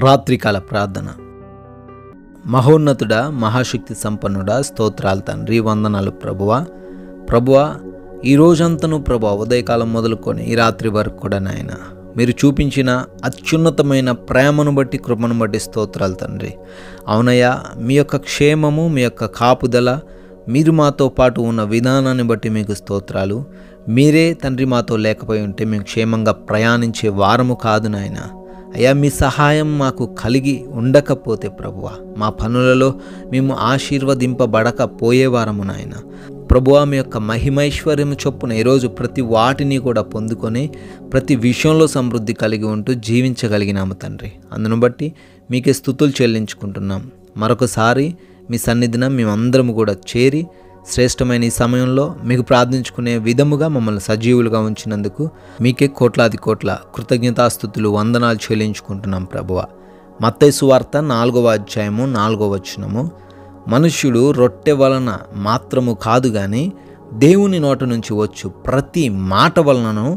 రాత్రికాల ప్రార్థన. మహోన్నతుడా, మహాశక్తి సంపన్నుడా, స్తోత్రాలు తండ్రి, వందనాలు ప్రభువా. ఈ రోజంతను ప్రభువా, ఉదయకాలం మొదలుకొని ఈ రాత్రి వరకు కూడా నాయన మీరు చూపించిన అత్యున్నతమైన ప్రేమను బట్టి, కృపను బట్టి స్తోత్రాలు తండ్రి. అవునయ్యా, మీ యొక్క క్షేమము, మీ యొక్క కాపుదల, మీరు మాతో పాటు ఉన్న విధానాన్ని బట్టి మీకు స్తోత్రాలు. మీరే తండ్రి మాతో లేకపోయి ఉంటే మేము క్షేమంగా ప్రయాణించే వారము కాదు నాయన. అయ్యా, మీ సహాయం మాకు కలిగి ఉండకపోతే ప్రభువా, మా పనులలో మేము ఆశీర్వదింపబడకపోయేవారము నాయన. ప్రభువా, మీ యొక్క మహిమైశ్వర్యము చొప్పున ఈరోజు ప్రతి వాటిని కూడా పొందుకొని ప్రతి విషయంలో సమృద్ధి కలిగి ఉంటూ జీవించగలిగినాము తండ్రి. అందును బట్టి మీకే స్తుతులు చెల్లించుకుంటున్నాం. మరొకసారి మీ సన్నిధిన మేమందరము కూడా చేరి శ్రేష్టమైన ఈ సమయంలో మీకు ప్రార్థించుకునే విధముగా మమ్మల్ని సజీవులుగా ఉంచినందుకు మీకే కోట్లాది కోట్ల కృతజ్ఞతాస్తుతులు, వందనాలు చెల్లించుకుంటున్నాం ప్రభువా. మత్తయి సువార్త 4వ అధ్యాయము 4వ వచనము, మనుష్యుడు రొట్టె వలన మాత్రము కాదు గాని దేవుని నోట నుంచి వచ్చు ప్రతి మాట వలనను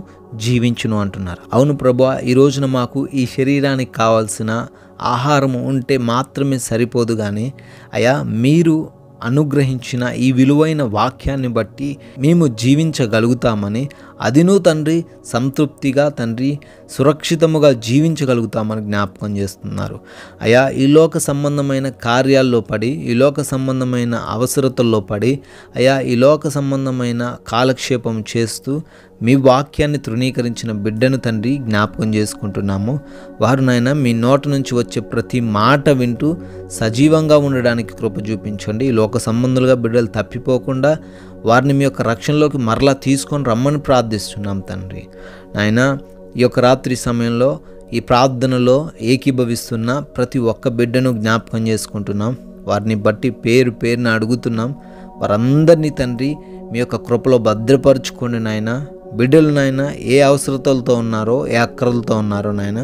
జీవించును అంటున్నారు. అవును ప్రభువా, ఈ రోజున మాకు ఈ శరీరానికి కావాల్సిన ఆహారము ఉంటే మాత్రమే సరిపోదు కానీ అయ్యా, మీరు అనుగ్రహించిన ఈ విలువైన వాక్యాన్ని బట్టి మేము జీవించగలుగుతామని, అదిను తండ్రి సంతృప్తిగా తండ్రి సురక్షితముగా జీవించగలుగుతామని జ్ఞాపకం చేస్తున్నారు. అయా, ఈ లోక సంబంధమైన కార్యాల్లో పడి, ఈ లోక సంబంధమైన అవసరతల్లో పడి, అయా ఈ లోక సంబంధమైన కాలక్షేపం చేస్తూ మీ వాక్యాన్ని తృణీకరించిన బిడ్డను తండ్రి జ్ఞాపకం చేసుకుంటున్నాము. వారు నాయన మీ నోట నుంచి వచ్చే ప్రతి మాట వింటూ సజీవంగా ఉండడానికి కృప చూపించండి. ఈ లోక సంబంధులుగా బిడ్డలు తప్పిపోకుండా వారిని మీ యొక్క రక్షణలోకి మరలా తీసుకొని రమ్మని ప్రార్థిస్తున్నాం తండ్రి. నాయన, ఈ యొక్క రాత్రి సమయంలో ఈ ప్రార్థనలో ఏకీభవిస్తున్న ప్రతి ఒక్క బిడ్డను జ్ఞాపకం చేసుకుంటున్నాం. వారిని బట్టి పేరున అడుగుతున్నాం. వారందరినీ తండ్రి మీ యొక్క కృపలో భద్రపరుచుకోండి నాయన. బిడ్డలు నాయన ఏ అవసరతలతో ఉన్నారో, ఏ అక్కరలతో ఉన్నారో నాయన,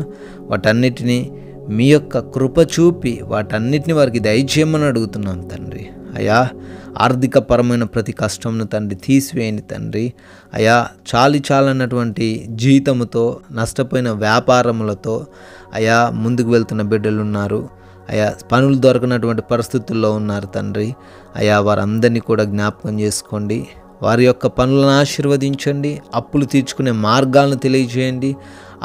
వాటన్నిటినీ మీ యొక్క కృప చూపి వాటన్నిటిని వారికి దయచేయమని అడుగుతున్నాం తండ్రి. అయా, ఆర్థికపరమైన ప్రతి కష్టంను తండ్రి తీసివేయండి తండ్రి. అయా, చాలన్నటువంటి జీతముతో, నష్టపోయిన వ్యాపారములతో అయా ముందుకు వెళ్తున్న బిడ్డలు ఉన్నారు. అయా, పనులు దొరకనటువంటి పరిస్థితుల్లో ఉన్నారు తండ్రి. అయా, వారందరినీ కూడా జ్ఞాపకం చేసుకోండి. వారి యొక్క పనులను ఆశీర్వదించండి. అప్పులు తీర్చుకునే మార్గాలను తెలియజేయండి.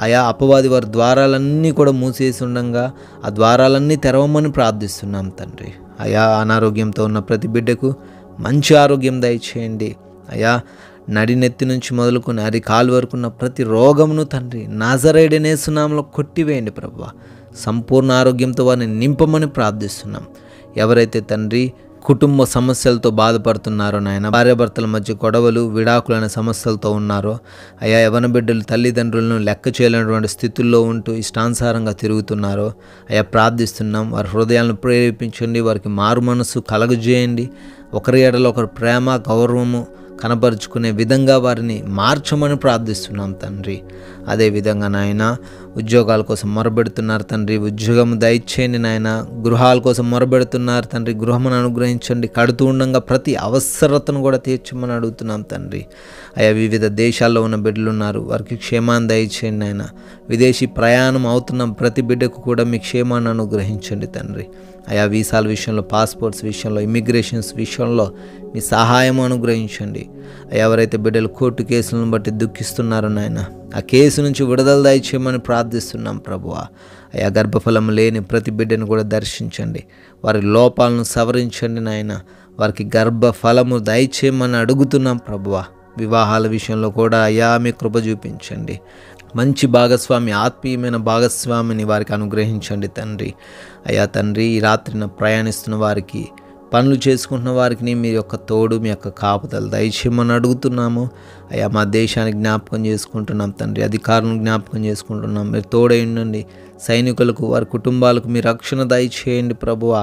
ఆయా అపవాది వారి ద్వారాలన్నీ కూడా మూసేసి ఉండగా ఆ ద్వారాలన్నీ తెరవమని ప్రార్థిస్తున్నాం తండ్రి. అయా, అనారోగ్యంతో ఉన్న ప్రతి బిడ్డకు మంచి ఆరోగ్యం దయచేయండి. అయా, నడినెత్తి నుంచి మొదలుకొని అరికాలు వరకు ఉన్న ప్రతి రోగమును తండ్రి నజరేయుడైన యేసు నామములో కొట్టివేయండి ప్రభువా. సంపూర్ణ ఆరోగ్యంతో వారిని నింపమని ప్రార్థిస్తున్నాం. ఎవరైతే తండ్రి కుటుంబ సమస్యలతో బాధపడుతున్నారో నాయన, భార్యాభర్తల మధ్య గొడవలు, విడాకులైన సమస్యలతో ఉన్నారో అయా, యవన బిడ్డలు తల్లిదండ్రులను లెక్క చేయలేనటువంటి స్థితుల్లో ఉంటూ ఇష్టానుసారంగా తిరుగుతున్నారో అయా ప్రార్థిస్తున్నాం. వారి హృదయాలను ప్రేరేపించండి. వారికి మారు మనసు కలగజేయండి. ఒకరి ఎడల ఒకరు ప్రేమ, గౌరవము కనపరుచుకునే విధంగా వారిని మార్చమని ప్రార్థిస్తున్నాం తండ్రి. అదేవిధంగా నాయన, ఉద్యోగాల కోసం మొరబెడుతున్నారు తండ్రి, ఉద్యోగం దయచేయండి నాయన. గృహాల కోసం మొరబెడుతున్నారు తండ్రి, గృహమును అనుగ్రహించండి. కడుతూ ఉండగా ప్రతి అవసరతను కూడా తీర్చమని అడుగుతున్నాం తండ్రి. అయా, వివిధ దేశాల్లో ఉన్న బిడ్డలు ఉన్నారు, వారికి క్షేమాన్ని దయచేయండి నాయన. విదేశీ ప్రయాణం అవుతున్న ప్రతి బిడ్డకు కూడా మీ క్షేమాన్ని అనుగ్రహించండి తండ్రి. అయా, వీసాల విషయంలో, పాస్పోర్ట్స్ విషయంలో, ఇమిగ్రేషన్స్ విషయంలో మీ సహాయం అనుగ్రహించండి. ఎవరైతే బిడ్డలు కోర్టు కేసులను బట్టి దుఃఖిస్తున్నారో నాయన, ఆ కేసు నుంచి విడుదల దయచేయమని ప్రార్థిస్తున్నాం ప్రభువా. అయా, గర్భఫలం లేని ప్రతి బిడ్డను కూడా దర్శించండి. వారి లోపాలను సవరించండి నాయన. వారికి గర్భఫలము దయచేయమని అడుగుతున్నాం ప్రభువా. వివాహాల విషయంలో కూడా అయా మీ కృప చూపించండి. మంచి భాగస్వామి, ఆత్మీయమైన భాగస్వామిని వారికి అనుగ్రహించండి తండ్రి. అయా తండ్రి, ఈ రాత్రిన ప్రయాణిస్తున్న వారికి, పనులు చేసుకుంటున్న వారికి మీ యొక్క తోడు, మీ యొక్క కాపుదల దయచేయమని అడుగుతున్నాము. అయా, మా దేశానికి జ్ఞాపకం చేసుకుంటున్నాం తండ్రి. అధికారులను జ్ఞాపకం చేసుకుంటున్నాం. మీరు తోడై ఉండండి. సైనికులకు, వారి కుటుంబాలకు మీ రక్షణ దయచేయండి ప్రభువా.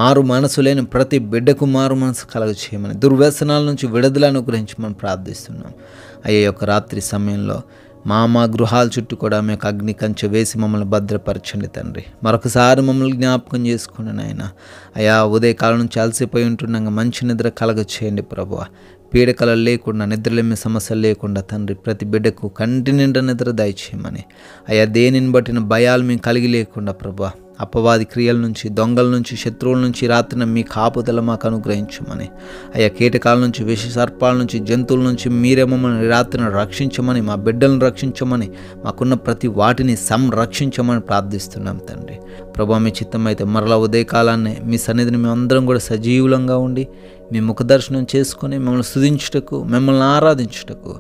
మారు మనసు లేని ప్రతి బిడ్డకు మారు మనసు కలగచేయమని, దుర్వ్యసనాల నుంచి విడుదల అనుగ్రహించమని ప్రార్థిస్తున్నాం. అయ్యా, యొక్క రాత్రి సమయంలో మా గృహాల చుట్టూ కూడా మీకు అగ్ని కంచె వేసి మమ్మల్ని భద్రపరచండి తండ్రి. మరొకసారి మమ్మల్ని జ్ఞాపకం చేసుకోండి నాయన. అయా, ఉదయకాలం నుంచి అలసిపోయి ఉంటుండగా మంచి నిద్ర కలగ చేయండి ప్రభువా. పీడకలలు లేకుండా, నిద్రలేమి సమస్యలు లేకుండా తండ్రి ప్రతి బిడ్డకు కంటి నిండా నిద్ర దయచేయమని. అయ్యా దేనిని బట్టిన భయాలు మేము కలిగి లేకుండా ప్రభా, అపవాది క్రియల నుంచి, దొంగల నుంచి, శత్రువుల నుంచి రాత్రిన మీ కాపుదల మాకు అనుగ్రహించమని. అయ్యా కీటకాల నుంచి, విష సర్పాల నుంచి, జంతువుల నుంచి మీరే మమ్మల్ని రాత్రిన రక్షించమని, మా బిడ్డలను రక్షించమని, మాకున్న ప్రతి వాటిని సంరక్షించమని ప్రార్థిస్తున్నాం తండ్రి. ప్రభా మీ చిత్తం అయితే మరలా ఉదయకాలాన్నే మీ సన్నిధిని మేమందరం కూడా సజీవులంగా ఉండి మీ ముఖదర్శనం చేసుకొని మిమ్మల్ని స్తుతించుటకు, మిమ్మల్ని ఆరాధించుటకు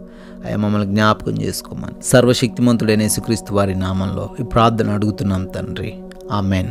అయ్యా మమ్మల్ని జ్ఞాపకం చేసుకోమని సర్వశక్తిమంతుడైన యేసుక్రీస్తు వారి నామంలో ఈ ప్రార్థన అడుగుతున్నాం తండ్రి. ఆమెన్.